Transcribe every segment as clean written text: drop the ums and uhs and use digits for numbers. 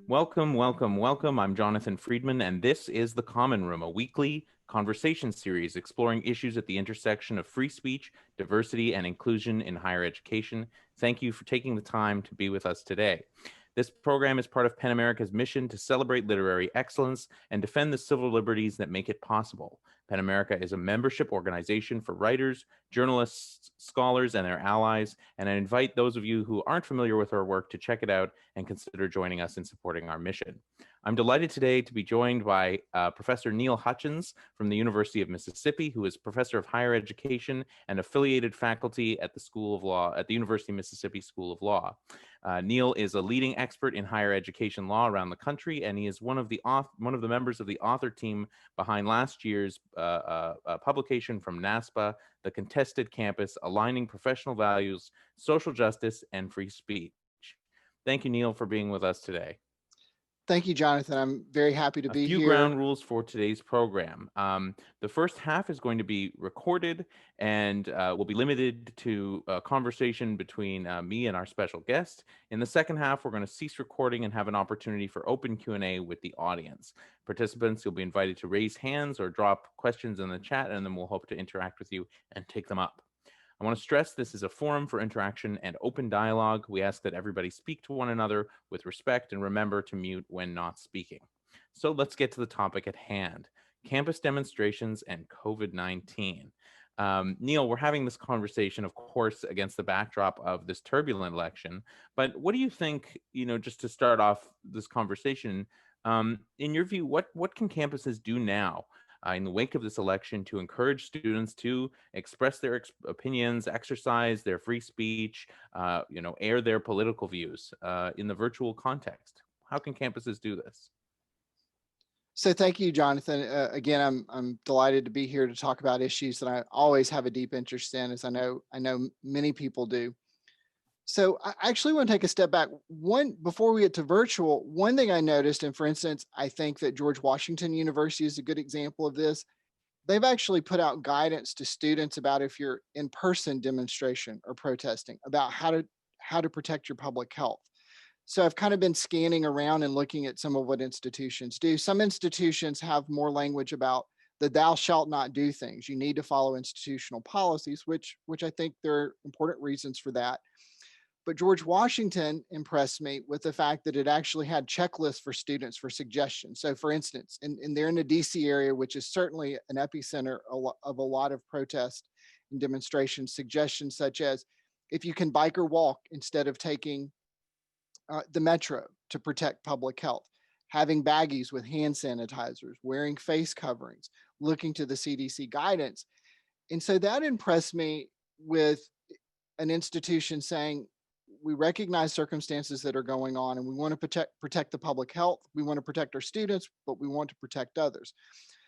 Welcome, welcome, welcome. I'm Jonathan Friedman, and this is The Common Room, a weekly conversation series exploring issues at the intersection of free speech, diversity, and inclusion in higher education. Thank you for taking the time to be with us today. This program is part of PEN America's mission to celebrate literary excellence and defend the civil liberties that make it possible. PEN America is a membership organization for writers, journalists, scholars, and their allies, and I invite those of you who aren't familiar with our work to check it out and consider joining us in supporting our mission. I'm delighted today to be joined by Professor Neil Hutchins from the University of Mississippi, who is Professor of Higher Education and affiliated faculty at the School of Law at the University of Mississippi School of Law. Neil is a leading expert in higher education law around the country, and he is one of the members of the author team behind last year's publication from NASPA, The Contested Campus: Aligning Professional Values, Social Justice, and Free Speech. Thank you, Neil, for being with us today. Thank you, Jonathan. I'm very happy to be here. A few ground rules for today's program. The first half is going to be recorded and will be limited to a conversation between me and our special guest. In the second half, we're going to cease recording and have an opportunity for open Q&A with the audience. Participants, you'll be invited to raise hands or drop questions in the chat, and then we'll hope to interact with you and take them up. I want to stress this is a forum for interaction and open dialogue. We ask that everybody speak to one another with respect and remember to mute when not speaking. So let's get to the topic at hand: campus demonstrations and COVID-19. Neil, we're having this conversation, of course, against the backdrop of this turbulent election. But what do you think, just to start off this conversation, in your view, what can campuses do now in the wake of this election to encourage students to express their opinions, exercise their free speech, air their political views in the virtual context? How can campuses do this? So thank you, Jonathan. Again, I'm delighted to be here to talk about issues that I always have a deep interest in, as I know many people do. So I actually want to take a step back. Before we get to virtual, one thing I noticed, and for instance, I think that George Washington University is a good example of this. They've actually put out guidance to students about, if you're in-person demonstration or protesting, about how to protect your public health. So I've kind of been scanning around and looking at some of what institutions do. Some institutions have more language about the thou shalt not do things. You need to follow institutional policies, which I think there are important reasons for that. But George Washington impressed me with the fact that it actually had checklists for students for suggestions. So for instance, and they're in the DC area, which is certainly an epicenter of a lot of protest and demonstrations, suggestions such as, if you can bike or walk instead of taking the metro to protect public health, having baggies with hand sanitizers, wearing face coverings, looking to the CDC guidance. And so that impressed me, with an institution saying, we recognize circumstances that are going on and we want to protect the public health. We want to protect our students, but we want to protect others.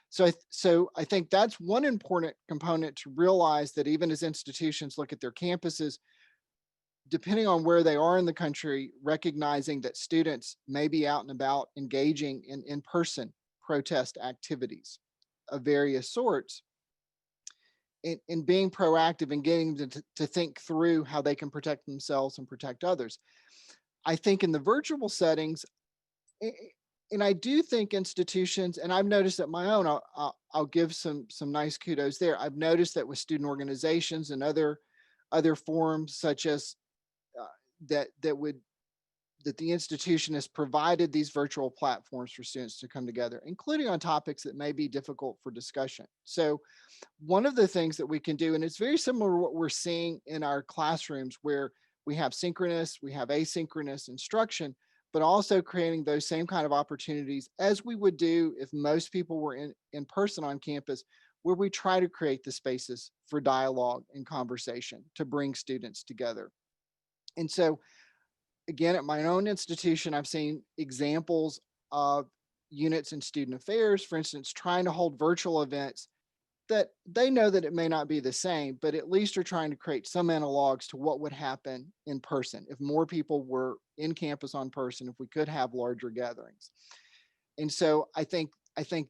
So I think that's one important component, to realize that even as institutions look at their campuses, depending on where they are in the country, recognizing that students may be out and about engaging in in-person protest activities of various sorts, in being proactive and getting them to think through how they can protect themselves and protect others. I think in the virtual settings, and I do think institutions, and I've noticed at my own, I'll give some nice kudos there. I've noticed that with student organizations and other forums, such as that the institution has provided these virtual platforms for students to come together, including on topics that may be difficult for discussion. So one of the things that we can do, and it's very similar to what we're seeing in our classrooms, where we have synchronous, we have asynchronous instruction, but also creating those same kind of opportunities as we would do if most people were in person on campus, where we try to create the spaces for dialogue and conversation to bring students together. And so, again, at my own institution, I've seen examples of units in student affairs, for instance, trying to hold virtual events that they know that it may not be the same, but at least are trying to create some analogs to what would happen in person if more people were in campus on person, if we could have larger gatherings. And so I think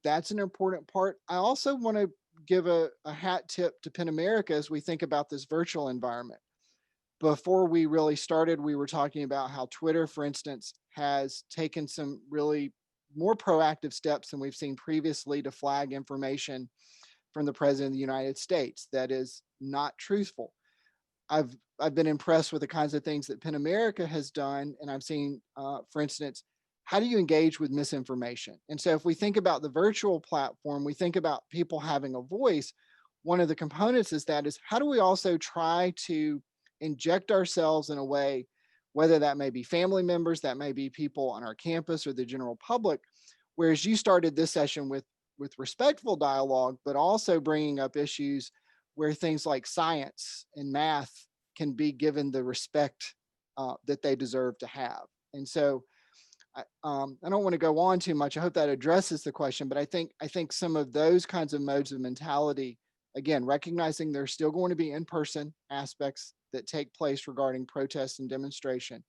that's an important part. I also want to give a hat tip to PEN America as we think about this virtual environment. before we really started, we were talking about how Twitter, for instance, has taken some really more proactive steps than we've seen previously to flag information from the President of the United States that is not truthful. I've been impressed with the kinds of things that PEN America has done, and I've seen, for instance, how do you engage with misinformation? And so, if we think about the virtual platform, we think about people having a voice. One of the components is how do we also try to inject ourselves in a way, whether that may be family members, that may be people on our campus or the general public. Whereas you started this session with respectful dialogue, but also bringing up issues where things like science and math can be given the respect that they deserve to have. And so I don't want to go on too much. I hope that addresses the question, but I think some of those kinds of modes of mentality, again, recognizing there's still going to be in-person aspects that take place regarding protest and demonstration.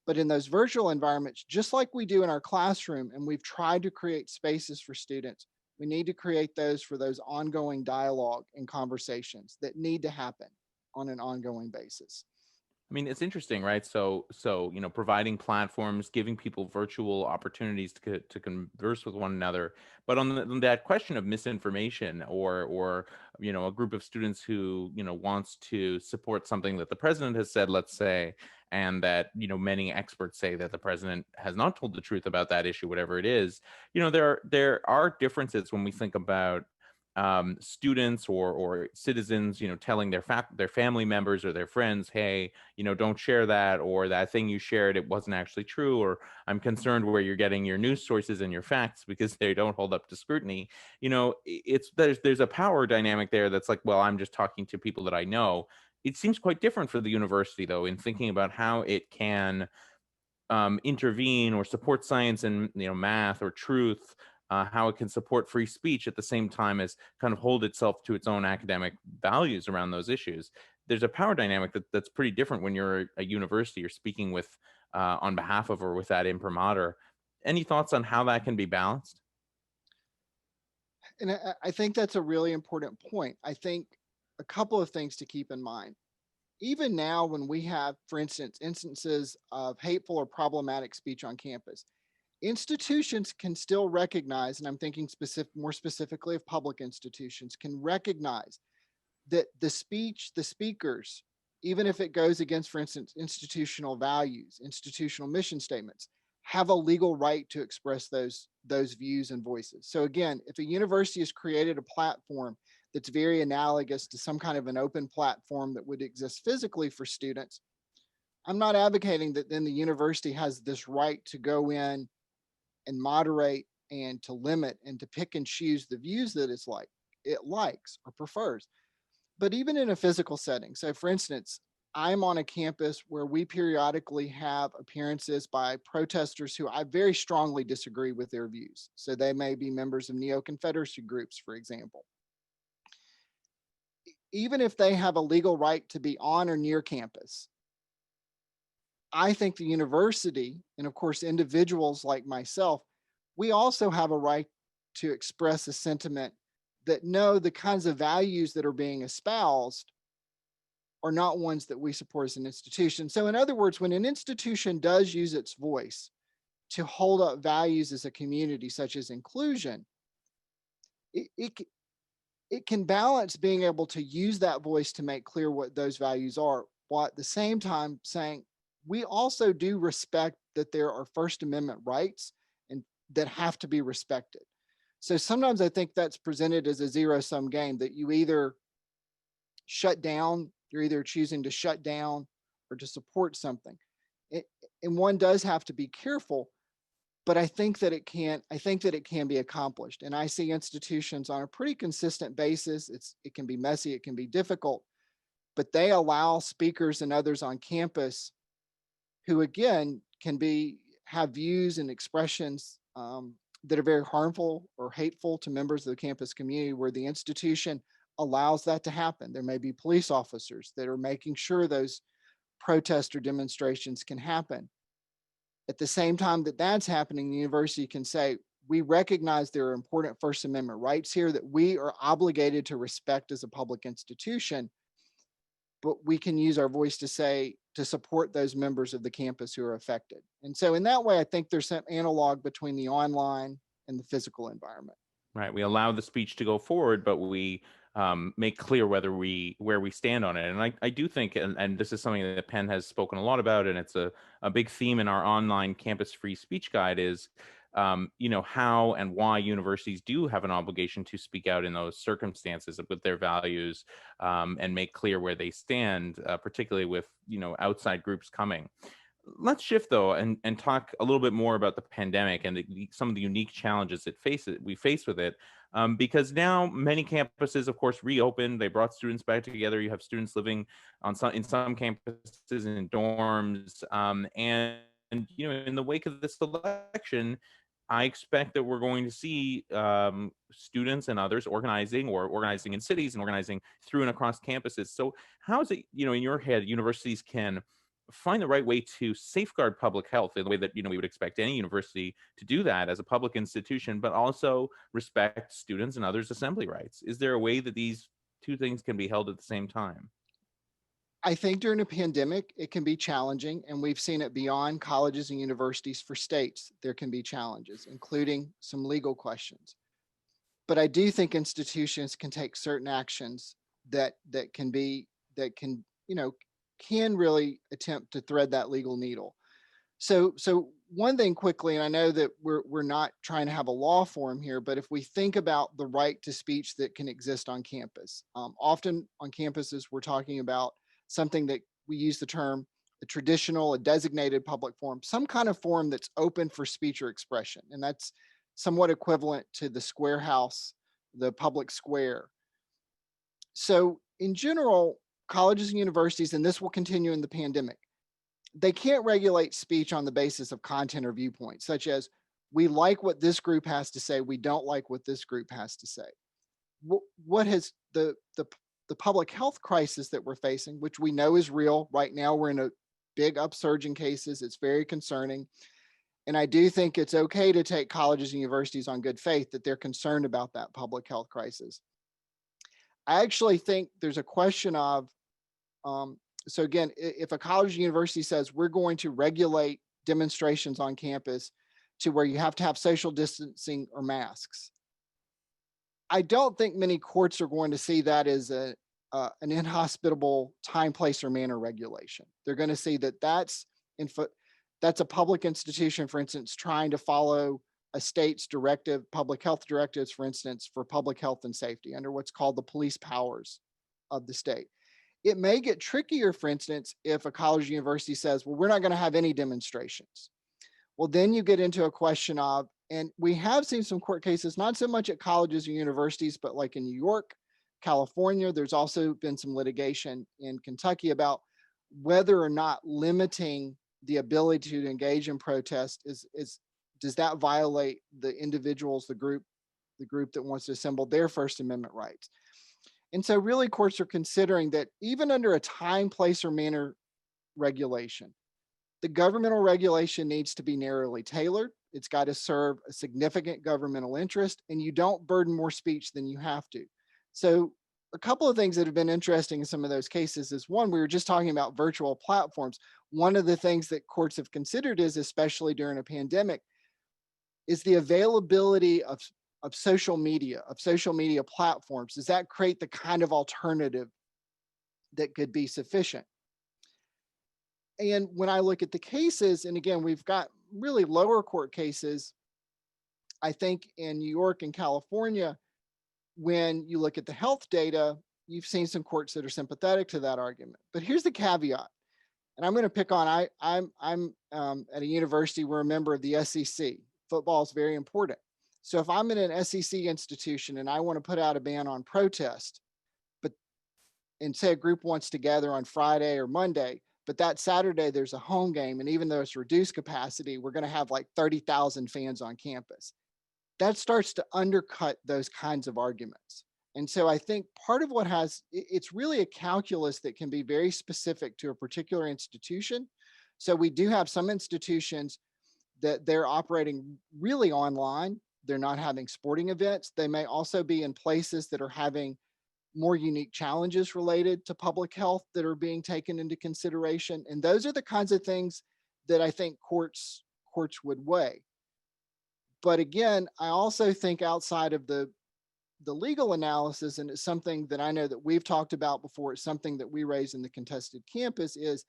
But in those virtual environments, just like we do in our classroom, and we've tried to create spaces for students, we need to create those for those ongoing dialogue and conversations that need to happen on an ongoing basis. I mean, it's interesting, right? So providing platforms, giving people virtual opportunities to converse with one another. But on that question of misinformation, or a group of students who wants to support something that the president has said, let's say, and that many experts say that the president has not told the truth about that issue, whatever it is. There are differences when we think about students or citizens, telling their family members or their friends, hey, don't share that, or that thing you shared, it wasn't actually true, or I'm concerned where you're getting your news sources and your facts because they don't hold up to scrutiny. There's a power dynamic there that's like, well, I'm just talking to people that I know. It seems quite different for the university, though, in thinking about how it can intervene or support science and math or truth, how it can support free speech at the same time as kind of hold itself to its own academic values around those issues. There's a power dynamic that's pretty different when you're a university, you're speaking with on behalf of or with that imprimatur. Any thoughts on how that can be balanced? And I think that's a really important point. I think a couple of things to keep in mind. Even now, when we have, for instance, instances of hateful or problematic speech on campus, institutions can still recognize, and I'm thinking more specifically of public institutions, can recognize that the speakers, even if it goes against, for instance, institutional values, institutional mission statements, have a legal right to express those views and voices. So again, if a university has created a platform that's very analogous to some kind of an open platform that would exist physically for students, I'm not advocating that then the university has this right to go in and moderate and to limit and to pick and choose the views that it likes or prefers. But even in a physical setting, so for instance, I'm on a campus where we periodically have appearances by protesters who I very strongly disagree with their views. So they may be members of neo-Confederacy groups, for example. Even if they have a legal right to be on or near campus, I think the university, and of course individuals like myself, we also have a right to express a sentiment that no, the kinds of values that are being espoused are not ones that we support as an institution. So in other words, when an institution does use its voice to hold up values as a community, such as inclusion, it can balance being able to use that voice to make clear what those values are, while at the same time saying, we also do respect that there are First Amendment rights and that have to be respected. So sometimes I think that's presented as a zero-sum game, that you either shut down, you're either choosing to shut down or to support something. And one does have to be careful, but I think that it can be accomplished. And I see institutions on a pretty consistent basis. It can be messy, it can be difficult, but they allow speakers and others on campus who again have views and expressions that are very harmful or hateful to members of the campus community, where the institution allows that to happen. There may be police officers that are making sure those protest or demonstrations can happen. At the same time that that's happening, the university can say, we recognize there are important First Amendment rights here that we are obligated to respect as a public institution. but we can use our voice to support those members of the campus who are affected. And so in that way, I think there's some analog between the online and the physical environment. Right. We allow the speech to go forward, but we make clear where we stand on it. And I do think, and this is something that Penn has spoken a lot about, and it's a big theme in our online campus free speech guide is, how and why universities do have an obligation to speak out in those circumstances with their values, and make clear where they stand, particularly with, outside groups coming. Let's shift though and talk a little bit more about the pandemic and some of the unique challenges we face with it, because now many campuses, of course, reopened. They brought students back together. You have students living in some campuses in dorms, and in the wake of this election, I expect that we're going to see students and others organizing in cities and organizing through and across campuses. So how is it, in your head, universities can find the right way to safeguard public health in the way that we would expect any university to do that as a public institution, but also respect students and others' assembly rights? Is there a way that these two things can be held at the same time? I think during a pandemic, it can be challenging, and we've seen it beyond colleges and universities for states. There can be challenges, including some legal questions. But I do think institutions can take certain actions that can really attempt to thread that legal needle. So one thing quickly, and I know that we're not trying to have a law form here, but if we think about the right to speech that can exist on campus, often on campuses we're talking about something that we use the term a designated public forum, some kind of forum that's open for speech or expression, and that's somewhat equivalent to the square house, the public square. So in general, colleges and universities, and this will continue in the pandemic, they can't regulate speech on the basis of content or viewpoint, such as we like what this group has to say, we don't like what this group has to say. What has the public health crisis that we're facing, which we know is real right now, we're in a big upsurge in cases. It's very concerning. And I do think it's okay to take colleges and universities on good faith that they're concerned about that public health crisis. I actually think there's a question of, so again, if a college or university says we're going to regulate demonstrations on campus to where you have to have social distancing or masks, I don't think many courts are going to see that as an inhospitable time, place, or manner regulation. They're going to see that that's a public institution, for instance, trying to follow a state's directive, public health directives, for instance, for public health and safety under what's called the police powers of the state. It may get trickier, for instance, if a college or university says, well, we're not going to have any demonstrations. Well, then you get into a question of, and we have seen some court cases, not so much at colleges or universities, but like in New York, California, there's also been some litigation in Kentucky about whether or not limiting the ability to engage in protest does that violate the individuals, the group that wants to assemble, their First Amendment rights. And so really courts are considering that even under a time, place, or manner regulation, the governmental regulation needs to be narrowly tailored. It's got to serve a significant governmental interest, and you don't burden more speech than you have to. So a couple of things that have been interesting in some of those cases is, one, we were just talking about virtual platforms. One of the things that courts have considered is, especially during a pandemic, is the availability of social media platforms. Does that create the kind of alternative that could be sufficient? And when I look at the cases, and again, we've got really lower court cases, I think in New York and California, when you look at the health data, you've seen some courts that are sympathetic to that argument. But here's the caveat, and I'm going to pick on, I'm at a university, we're a member of the SEC. Football is very important. So if I'm in an SEC institution and I want to put out a ban on protest, and say a group wants to gather on Friday or Monday, but that Saturday there's a home game, and even though it's reduced capacity, we're going to have like 30,000 fans on campus. That starts to undercut those kinds of arguments. And so I think part of it's really a calculus that can be very specific to a particular institution. So we do have some institutions that they're operating really online. They're not having sporting events. They may also be in places that are having more unique challenges related to public health that are being taken into consideration. And those are the kinds of things that I think courts would weigh. But again, I also think outside of the legal analysis, and it's something that I know that we've talked about before, it's something that we raise in the contested campus, is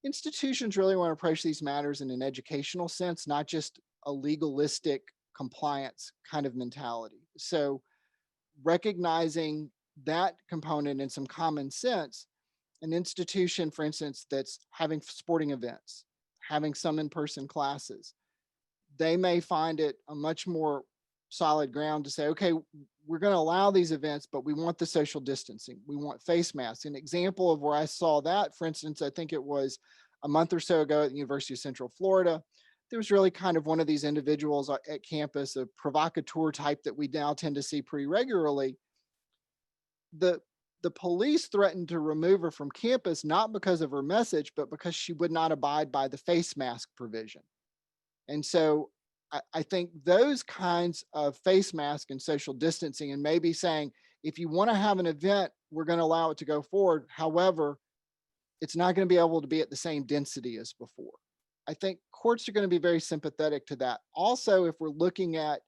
institutions really want to approach these matters in an educational sense, not just a legalistic compliance kind of mentality. So recognizing that component and some common sense, an institution, for instance, that's having sporting events, having some in-person classes, they may find it a much more solid ground to say, okay, we're going to allow these events, but we want the social distancing. We want face masks. An example of where I saw that, for instance, I think it was a month or so ago at the University of Central Florida. There was really kind of one of these individuals at campus, a provocateur type that we now tend to see pretty regularly. The police threatened to remove her from campus, not because of her message, but because she would not abide by the face mask provision. And so I think those kinds of face mask and social distancing, and maybe saying, if you want to have an event, we're going to allow it to go forward. However, it's not going to be able to be at the same density as before. I think courts are going to be very sympathetic to that. Also, if we're looking at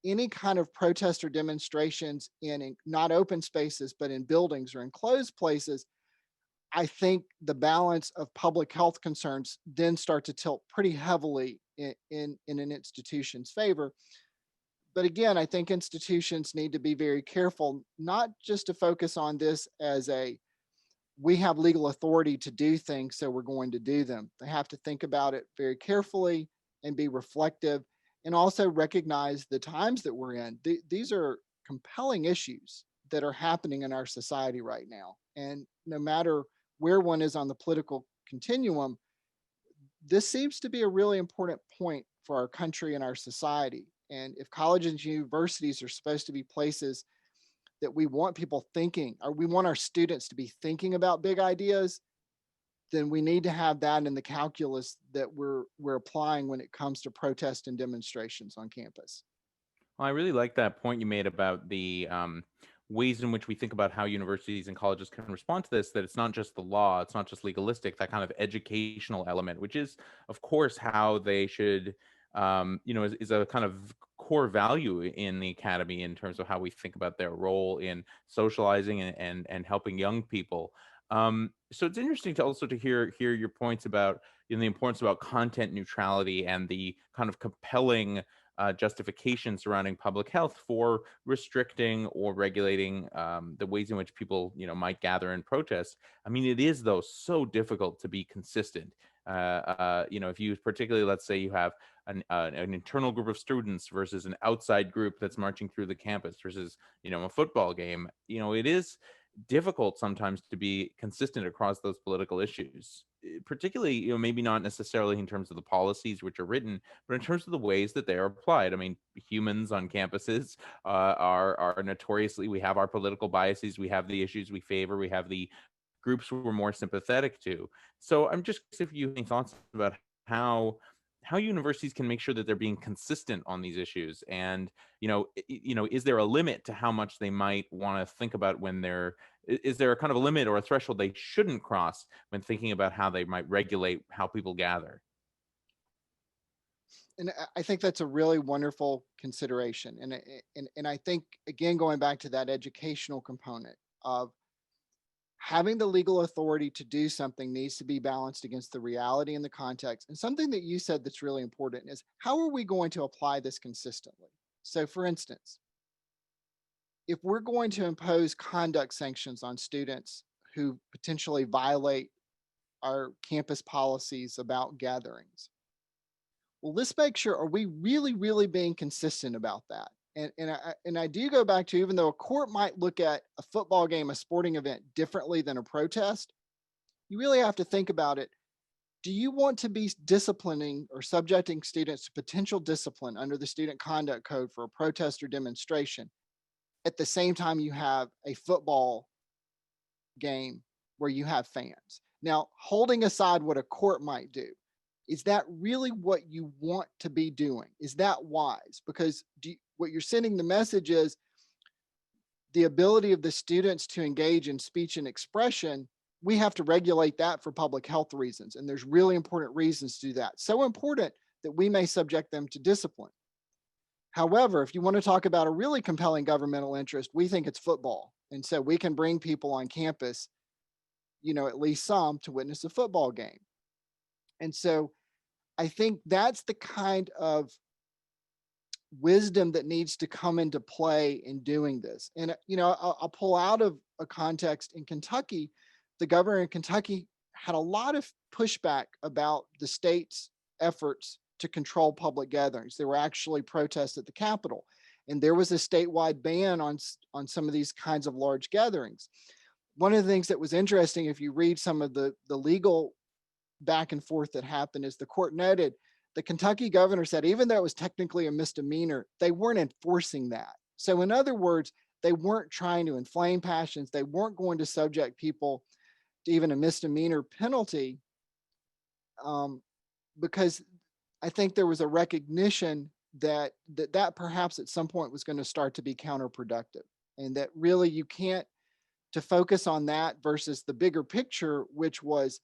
any kind of protest or demonstrations in not open spaces, but in buildings or enclosed places, I think the balance of public health concerns then start to tilt pretty heavily in an institution's favor. But again, I think institutions need to be very careful, not just to focus on this as we have legal authority to do things, so we're going to do them. They have to think about it very carefully and be reflective, and also recognize the times that we're in. These are compelling issues that are happening in our society right now. And no matter where one is on the political continuum, this seems to be a really important point for our country and our society. And if colleges and universities are supposed to be places that we want people thinking, or we want our students to be thinking about big ideas, then we need to have that in the calculus that we're applying when it comes to protest and demonstrations on campus. Well, I really like that point you made about the ways in which we think about how universities and colleges can respond to this, that it's not just the law, it's not just legalistic, that kind of educational element, which is, of course, how they should, is a kind of core value in the academy in terms of how we think about their role in socializing and helping young people. So it's interesting to also to hear your points about the importance about content neutrality and the kind of compelling justification surrounding public health for restricting or regulating the ways in which people, might gather and protest. I mean, it is though so difficult to be consistent. If you particularly, let's say, you have an internal group of students versus an outside group that's marching through the campus versus, a football game. It is difficult sometimes to be consistent across those political issues, particularly, maybe not necessarily in terms of the policies which are written, but in terms of the ways that they are applied. I mean, humans on campuses are notoriously, we have our political biases, we have the issues we favor, we have the groups we're more sympathetic to. So I'm just curious if you have any thoughts about how universities can make sure that they're being consistent on these issues, and is there a limit to how much they might want to think about when is there a kind of a limit or a threshold they shouldn't cross when thinking about how they might regulate how people gather? And I think that's a really wonderful consideration. And I think, again, going back to that educational component of having the legal authority to do something needs to be balanced against the reality and the context. And something that you said that's really important is, how are we going to apply this consistently? So for instance, if we're going to impose conduct sanctions on students who potentially violate our campus policies about gatherings, well, let's make sure, are we really, really being consistent about that? And I do go back to, even though a court might look at a football game, a sporting event differently than a protest, you really have to think about it. Do you want to be disciplining or subjecting students to potential discipline under the student conduct code for a protest or demonstration at the same time you have a football game where you have fans? Now, holding aside what a court might do, is that really what you want to be doing? Is that wise? Because what you're sending the message is, the ability of the students to engage in speech and expression, we have to regulate that for public health reasons. And there's really important reasons to do that. So important that we may subject them to discipline. However, if you want to talk about a really compelling governmental interest, we think it's football. And so we can bring people on campus, at least some, to witness a football game. And so I think that's the kind of wisdom that needs to come into play in doing this. And, I'll pull out of a context in Kentucky. The governor in Kentucky had a lot of pushback about the state's efforts to control public gatherings. There were actually protests at the Capitol, and there was a statewide ban on some of these kinds of large gatherings. One of the things that was interesting, if you read some of the legal back and forth that happened, is the court noted the Kentucky governor said, even though it was technically a misdemeanor, they weren't enforcing that. So in other words, they weren't trying to inflame passions. They weren't going to subject people to even a misdemeanor penalty, because I think there was a recognition that perhaps at some point was going to start to be counterproductive, and that really you can't, to focus on that versus the bigger picture, which was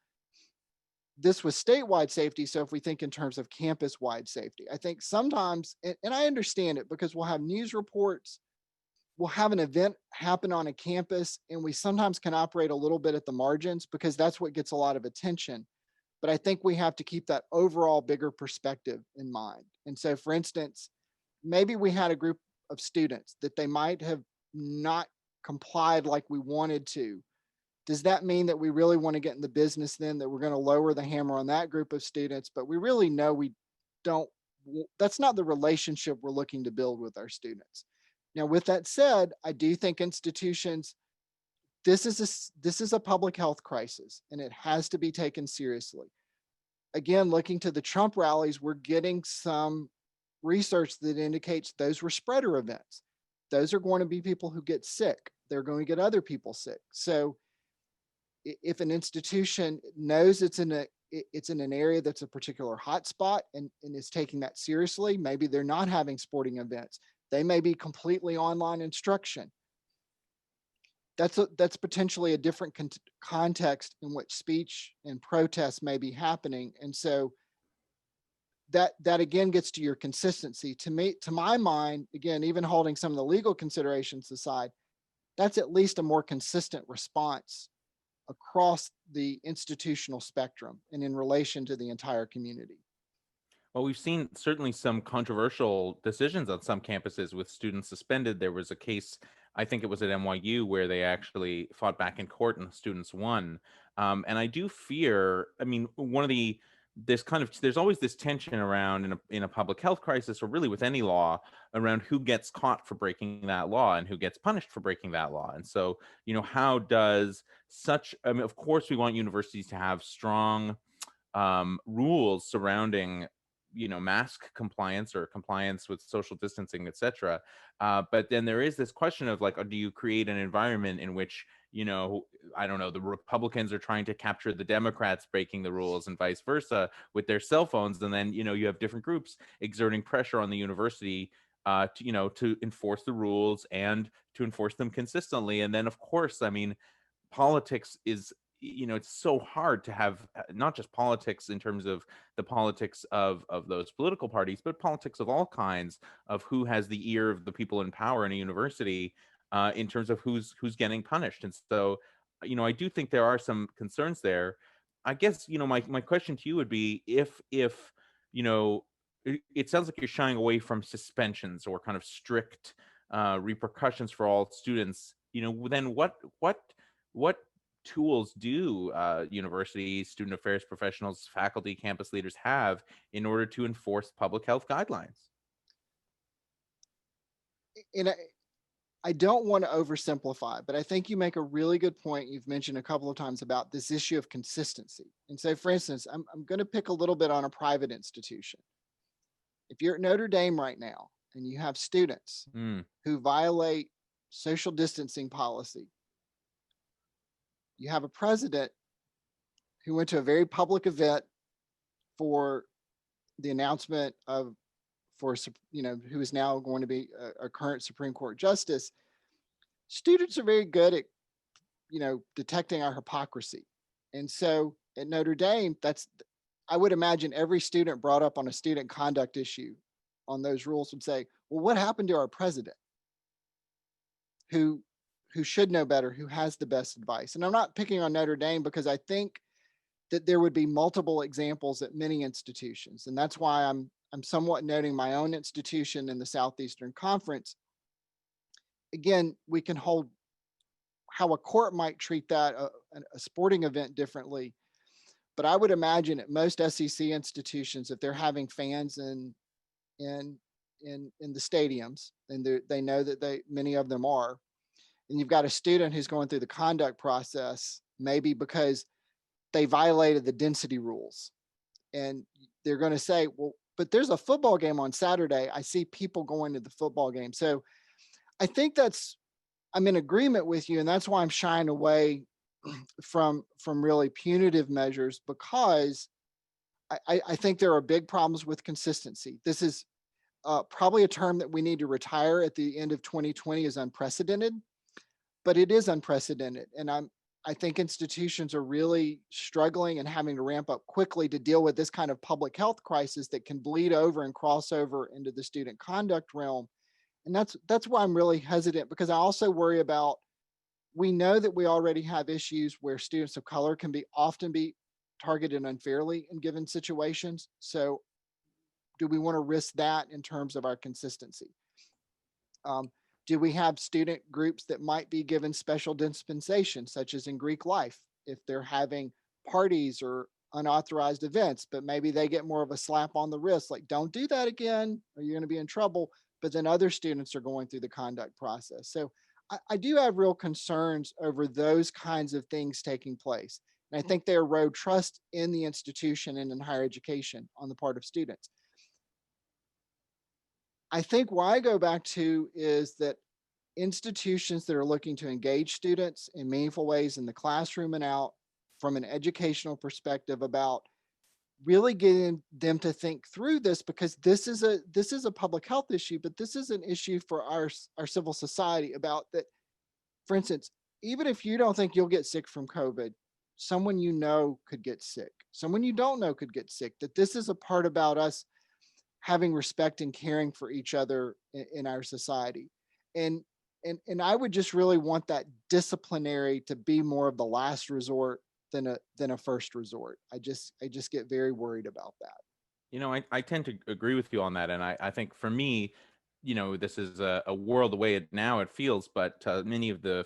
this was statewide safety. So if we think in terms of campus-wide safety, I think sometimes, and I understand it, because we'll have news reports, we'll have an event happen on a campus, and we sometimes can operate a little bit at the margins because that's what gets a lot of attention. But I think we have to keep that overall bigger perspective in mind. And so, for instance, maybe we had a group of students that they might have not complied like we wanted to. Does that mean that we really want to get in the business then that we're going to lower the hammer on that group of students? But we really know we don't, that's not the relationship we're looking to build with our students. Now, with that said, I do think institutions, this is a public health crisis, and it has to be taken seriously. Again, looking to the Trump rallies, we're getting some research that indicates those were spreader events. Those are going to be people who get sick. They're going to get other people sick. So if an institution knows it's in an area that's a particular hotspot and is taking that seriously, maybe they're not having sporting events. They may be completely online instruction. That's potentially a different context in which speech and protest may be happening. And so that again gets to your consistency. To my mind, again, even holding some of the legal considerations aside, that's at least a more consistent response across the institutional spectrum and in relation to the entire community. Well, we've seen certainly some controversial decisions on some campuses with students suspended. There was a case, I think it was at NYU, where they actually fought back in court and the students won. And I do fear, I mean, there's always this tension around in a public health crisis, or really with any law, around who gets caught for breaking that law and who gets punished for breaking that law. And so, how does I mean, of course, we want universities to have strong rules surrounding mask compliance or compliance with social distancing, etc. But then there is this question of like, do you create an environment in which I don't know, the Republicans are trying to capture the Democrats breaking the rules and vice versa with their cell phones, and then you have different groups exerting pressure on the university to enforce the rules and to enforce them consistently. And then of course, I mean, politics is, it's so hard to have not just politics in terms of the politics of those political parties, but politics of all kinds, of who has the ear of the people in power in a university, in terms of who's getting punished. And so, I do think there are some concerns there. I guess, my question to you would be, if it sounds like you're shying away from suspensions or kind of strict repercussions for all students, then what tools do universities, student affairs professionals, faculty, campus leaders have in order to enforce public health guidelines? And I don't want to oversimplify, but I think you make a really good point. You've mentioned a couple of times about this issue of consistency. And so, for instance, I'm going to pick a little bit on a private institution. If you're at Notre Dame right now and you have students who violate social distancing policy, you have a president who went to a very public event for the announcement of, who is now going to be a current Supreme Court justice, students are very good at, detecting our hypocrisy. And so at Notre Dame, I would imagine every student brought up on a student conduct issue on those rules would say, well, what happened to our president who should know better, who has the best advice? And I'm not picking on Notre Dame because I think that there would be multiple examples at many institutions. And that's why I'm somewhat noting my own institution in the Southeastern Conference. Again, we can hold how a court might treat that, a sporting event, differently. But I would imagine at most SEC institutions, if they're having fans in the stadiums, and they know that many of them are, and you've got a student who's going through the conduct process, maybe because they violated the density rules, and they're going to say, well, but there's a football game on Saturday. I see people going to the football game. So I think I'm in agreement with you, and that's why I'm shying away from really punitive measures, because I think there are big problems with consistency. This is probably a term that we need to retire at the end of 2020 is unprecedented, but it is unprecedented. And I think institutions are really struggling and having to ramp up quickly to deal with this kind of public health crisis that can bleed over and cross over into the student conduct realm. And that's why I'm really hesitant, because I also worry about, we know that we already have issues where students of color can often be targeted unfairly in given situations. So do we want to risk that in terms of our consistency? Do we have student groups that might be given special dispensation, such as in Greek life, if they're having parties or unauthorized events, but maybe they get more of a slap on the wrist, like, don't do that again, or you're going to be in trouble. But then other students are going through the conduct process. So I do have real concerns over those kinds of things taking place. And I think they erode trust in the institution and in higher education on the part of students. I think why I go back to is that institutions that are looking to engage students in meaningful ways in the classroom and out, from an educational perspective, about really getting them to think through this, because this is a public health issue, but this is an issue for our civil society. About that, for instance, even if you don't think you'll get sick from COVID, someone you know could get sick, someone you don't know could get sick. That this is a part about us having respect and caring for each other in our society. And I would just really want that disciplinary to be more of the last resort than a first resort. I just get very worried about that. I tend to agree with you on that. And I think for me, this is a world the way it feels, but many of the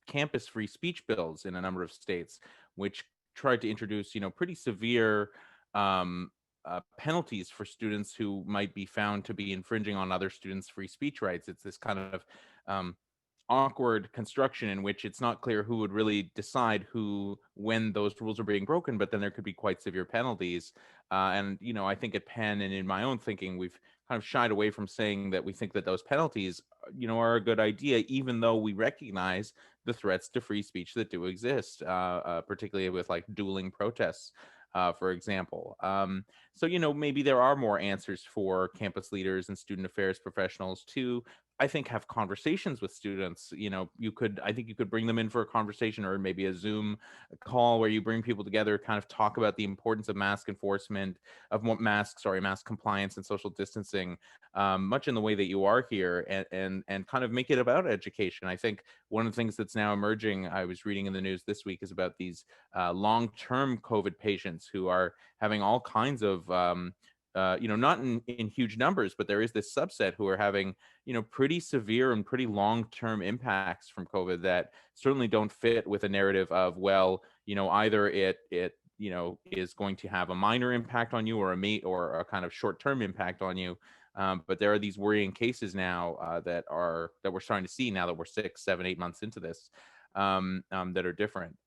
campus free speech bills in a number of states, which tried to introduce, pretty severe penalties for students who might be found to be infringing on other students' free speech rights. It's this kind of um, awkward construction in which it's not clear who would really decide when those rules are being broken, but then there could be quite severe penalties. And I think at Penn and in my own thinking, we've kind of shied away from saying that we think that those penalties, are a good idea, even though we recognize the threats to free speech that do exist, particularly with like dueling protests. For example. So, maybe there are more answers for campus leaders and student affairs professionals to, I think, have conversations with students. I think you could bring them in for a conversation, or maybe a Zoom call where you bring people together, kind of talk about the importance of mask enforcement, mask compliance and social distancing, much in the way that you are here, and kind of make it about education. I think one of the things that's now emerging, I was reading in the news this week, is about these long-term COVID patients who are having all kinds of not in huge numbers, but there is this subset who are having, pretty severe and pretty long-term impacts from COVID that certainly don't fit with a narrative of, well, either it is going to have a minor impact on you, or a kind of short-term impact on you. But there are these worrying cases now that we're starting to see now that we're 6, 7, 8 months into this, that are different.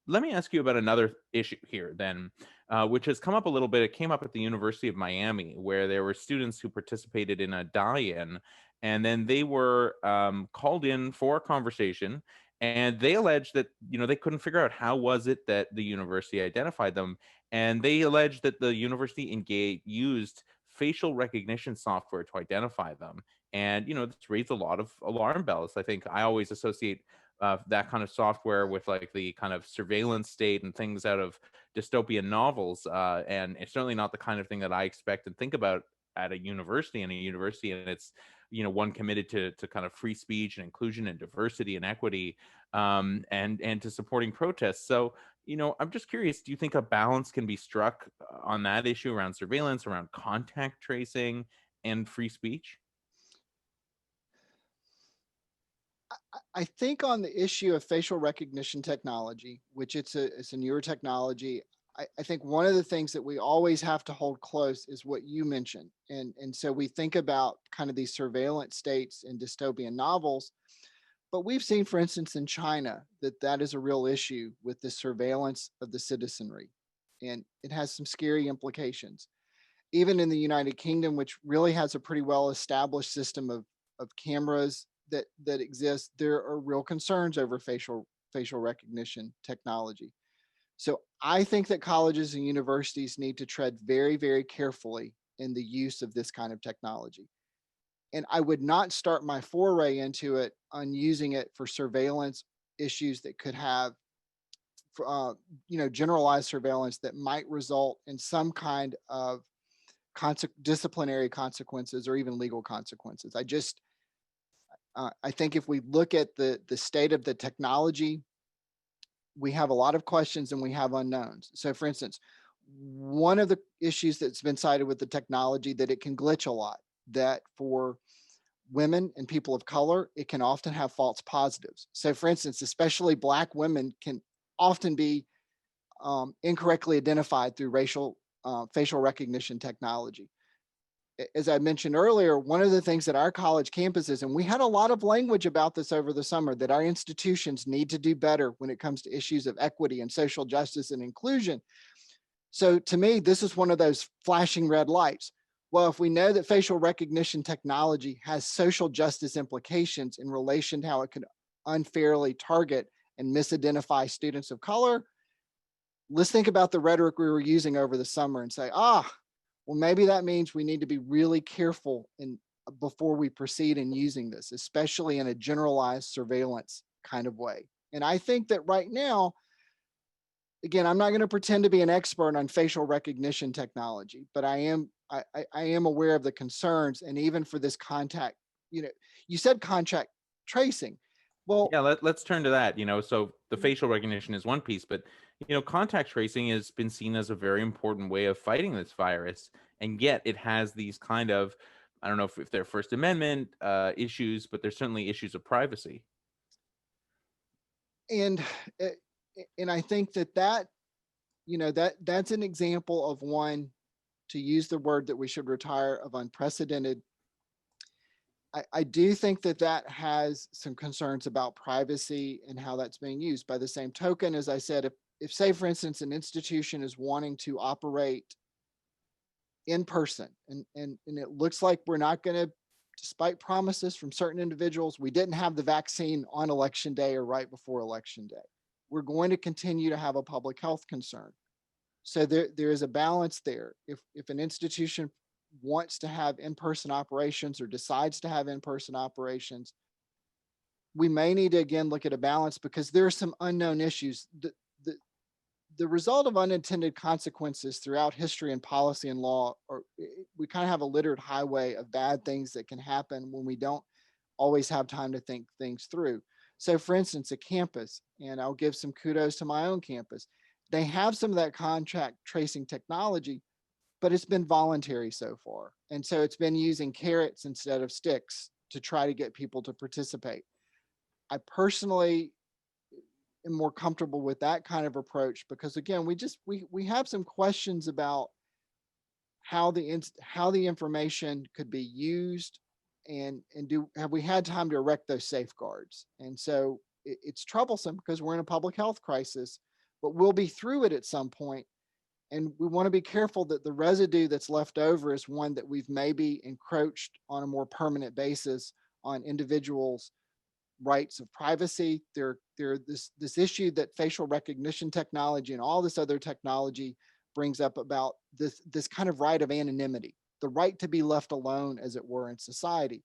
Let me ask you about another issue here then, which has come up a little bit. It came up at the University of Miami, where there were students who participated in a die-in, and then they were called in for a conversation, and they alleged that, they couldn't figure out how was it that the university identified them, and they alleged that the university used facial recognition software to identify them. And, it's raised a lot of alarm bells. I think I always associate that kind of software with like the kind of surveillance state and things out of dystopian novels. And it's certainly not the kind of thing that I expect and think about at a university. And it's, one committed to kind of free speech and inclusion and diversity and equity, and to supporting protests. So, I'm just curious, do you think a balance can be struck on that issue around surveillance, around contact tracing and free speech? I think on the issue of facial recognition technology, which it's a newer technology, I think one of the things that we always have to hold close is what you mentioned. And so we think about kind of these surveillance states in dystopian novels, but we've seen, for instance, in China, that is a real issue with the surveillance of the citizenry. And it has some scary implications. Even in the United Kingdom, which really has a pretty well established system of cameras that exist, there are real concerns over facial recognition technology. So I think that colleges and universities need to tread very, very carefully in the use of this kind of technology. And I would not start my foray into it on using it for surveillance issues that could have, generalized surveillance that might result in some kind of disciplinary consequences or even legal consequences. I think if we look at the state of the technology, we have a lot of questions and we have unknowns. So, for instance, one of the issues that's been cited with the technology that it can glitch a lot. That for women and people of color, it can often have false positives. So, for instance, especially Black women can often be incorrectly identified through facial recognition technology. As I mentioned earlier, one of the things that our college campuses, and we had a lot of language about this over the summer, that our institutions need to do better when it comes to issues of equity and social justice and inclusion. So to me, this is one of those flashing red lights. Well, if we know that facial recognition technology has social justice implications in relation to how it can unfairly target and misidentify students of color, let's think about the rhetoric we were using over the summer and say, well, maybe that means we need to be really careful before we proceed in using this, especially in a generalized surveillance kind of way. And I think that right now, again, I'm not going to pretend to be an expert on facial recognition technology, but I am aware of the concerns. And even for this contact, you said contact tracing. Well, Yeah, let's turn to that. So the facial recognition is one piece, but contact tracing has been seen as a very important way of fighting this virus, and yet it has these kind of, I don't know if they're First Amendment issues, but there's certainly issues of privacy. and uh, and I think that that's an example of one, to use the word that we should retire, of unprecedented. I do think that has some concerns about privacy and how that's being used. By the same token, as I said, if say, for instance, an institution is wanting to operate in person, and it looks like we're not going to, despite promises from certain individuals, we didn't have the vaccine on election day or right before election day, we're going to continue to have a public health concern. So there is a balance there. If an institution wants to have in-person operations or decides to have in-person operations, we may need to again look at a balance, because there are some unknown issues. The result of unintended consequences throughout history and policy and law, or we kind of have a littered highway of bad things that can happen when we don't always have time to think things through. So, for instance, a campus, and I'll give some kudos to my own campus, they have some of that contact tracing technology, but it's been voluntary so far. And so it's been using carrots instead of sticks to try to get people to participate. I personally am more comfortable with that kind of approach, because again, we have some questions about how the information could be used, and have we had time to erect those safeguards. And so it's troublesome because we're in a public health crisis, but we'll be through it at some point. And we want to be careful that the residue that's left over is one that we've maybe encroached on a more permanent basis on individuals' rights of privacy. This issue that facial recognition technology and all this other technology brings up about this kind of right of anonymity, the right to be left alone, as it were, in society.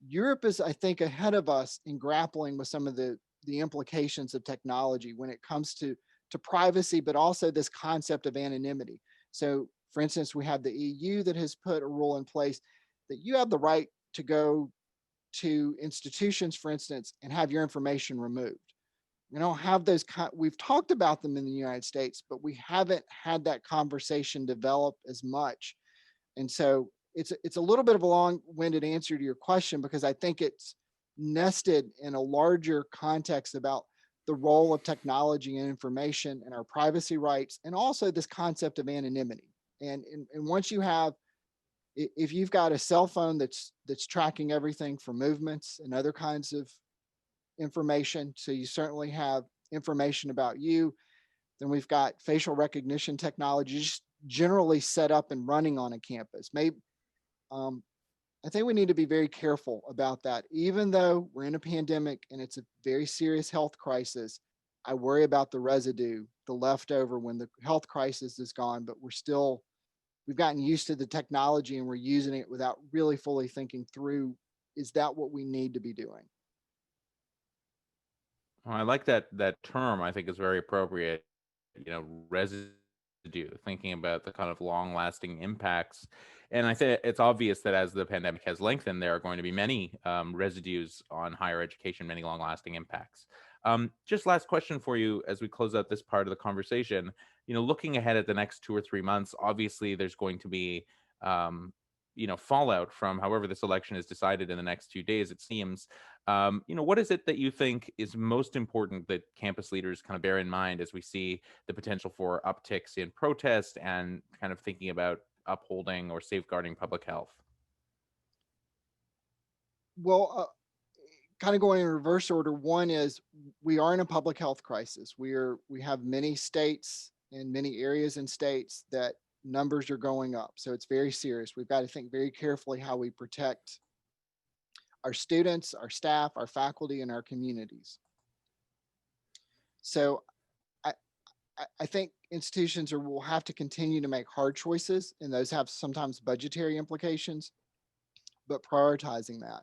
Europe is, I think, ahead of us in grappling with some of the implications of technology when it comes to privacy, but also this concept of anonymity. So, for instance, we have the EU that has put a rule in place that you have the right to go to institutions, for instance, and have your information removed. We don't have those. We've talked about them in the United States, but we haven't had that conversation develop as much. And so it's a little bit of a long-winded answer to your question, because I think it's nested in a larger context about the role of technology and information and our privacy rights, and also this concept of anonymity. And once you have, if you've got a cell phone that's tracking everything from movements and other kinds of information, so you certainly have information about you. Then we've got facial recognition technology just generally set up and running on a campus. Maybe I think we need to be very careful about that. Even though we're in a pandemic and it's a very serious health crisis, I worry about the residue, the leftover when the health crisis is gone, but we've gotten used to the technology and we're using it without really fully thinking through, is that what we need to be doing? I like that term. I think is very appropriate. Residue, thinking about the kind of long-lasting impacts. And I think it's obvious that as the pandemic has lengthened, there are going to be many residues on higher education, many long-lasting impacts. Just last question for you as we close out this part of the conversation. Looking ahead at the next 2 or 3 months, obviously there's going to be fallout from however this election is decided in the next few days, it seems. What is it that you think is most important that campus leaders kind of bear in mind as we see the potential for upticks in protest and kind of thinking about upholding or safeguarding public health? Well, kind of going in reverse order. One is we are in a public health crisis. We have many states and many areas in states that numbers are going up. So it's very serious. We've got to think very carefully how we protect our students, our staff, our faculty, and our communities. So I, I think institutions will have to continue to make hard choices, and those have sometimes budgetary implications, but prioritizing that.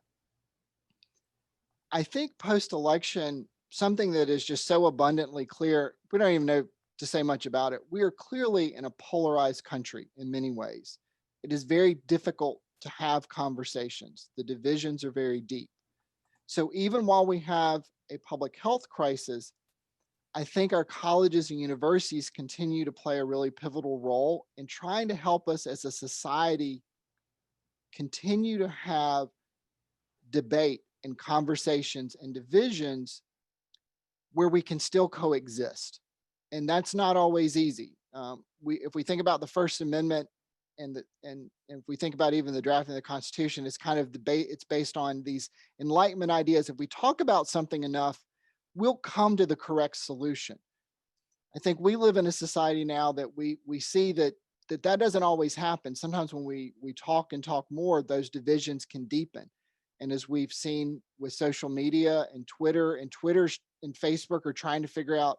I think post-election, something that is just so abundantly clear, we don't even know to say much about it. We are clearly in a polarized country in many ways. It is very difficult to have conversations. The divisions are very deep. So even while we have a public health crisis, I think our colleges and universities continue to play a really pivotal role in trying to help us as a society continue to have debate and conversations and divisions where we can still coexist. And that's not always easy. If we think about the First Amendment and if we think about even the drafting of the Constitution, it's kind of debate. It's based on these Enlightenment ideas. If we talk about something enough, we'll come to the correct solution. I think we live in a society now that we see that doesn't always happen. Sometimes when we talk and talk more, those divisions can deepen. And as we've seen with social media and Twitter and Facebook are trying to figure out,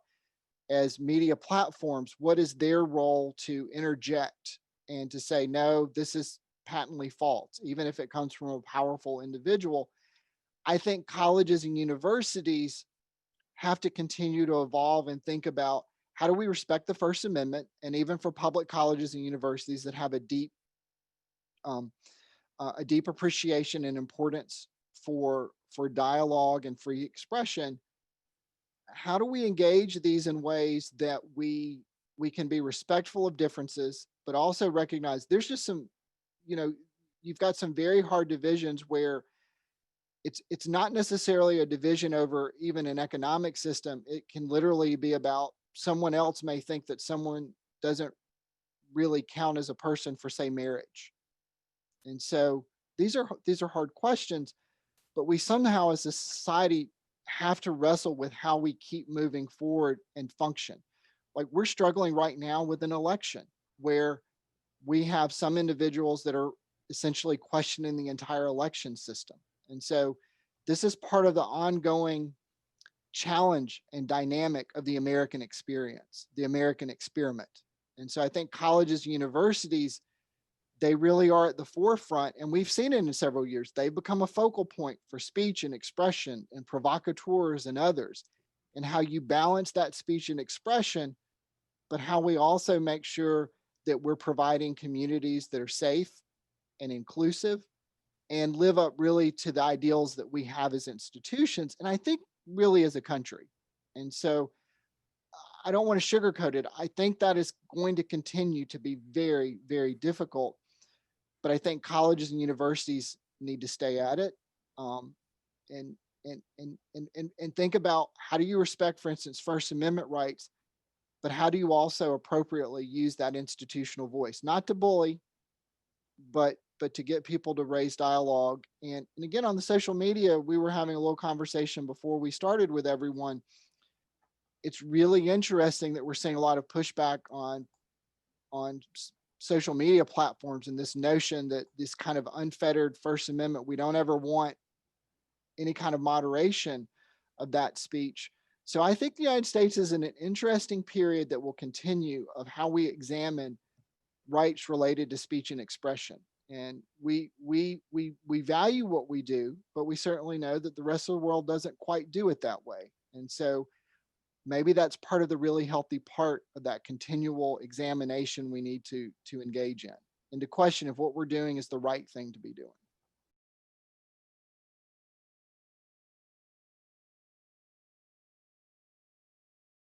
as media platforms, what is their role to interject and to say, no, this is patently false, even if it comes from a powerful individual. I think colleges and universities have to continue to evolve and think about, how do we respect the First Amendment? And even for public colleges and universities that have a deep appreciation and importance for dialogue and free expression, how do we engage these in ways that we can be respectful of differences, but also recognize there's just some, you've got some very hard divisions where it's not necessarily a division over even an economic system. It can literally be about someone else may think that someone doesn't really count as a person for, say, marriage. And so these are hard questions, but we somehow as a society have to wrestle with how we keep moving forward and function. Like, we're struggling right now with an election where we have some individuals that are essentially questioning the entire election system. And so this is part of the ongoing challenge and dynamic of the American experience, the American experiment. And so I think colleges, universities, they really are at the forefront, and we've seen it in several years. They've become a focal point for speech and expression and provocateurs and others, and how you balance that speech and expression, but how we also make sure that we're providing communities that are safe and inclusive and live up really to the ideals that we have as institutions, and I think really as a country. And so I don't want to sugarcoat it. I think that is going to continue to be very, very difficult, but I think colleges and universities need to stay at it, um, and and think about, how do you respect, for instance, First Amendment rights, but how do you also appropriately use that institutional voice, not to bully, but to get people to raise dialogue. And again, on the social media, we were having a little conversation before we started with everyone. It's really interesting that we're seeing a lot of pushback on social media platforms, and this notion that this kind of unfettered First Amendment, we don't ever want any kind of moderation of that speech. So I think the United States is in an interesting period that will continue, of how we examine rights related to speech and expression. And we value what we do, but we certainly know that the rest of the world doesn't quite do it that way. And so maybe that's part of the really healthy part of that continual examination we need to engage in, and to question if what we're doing is the right thing to be doing.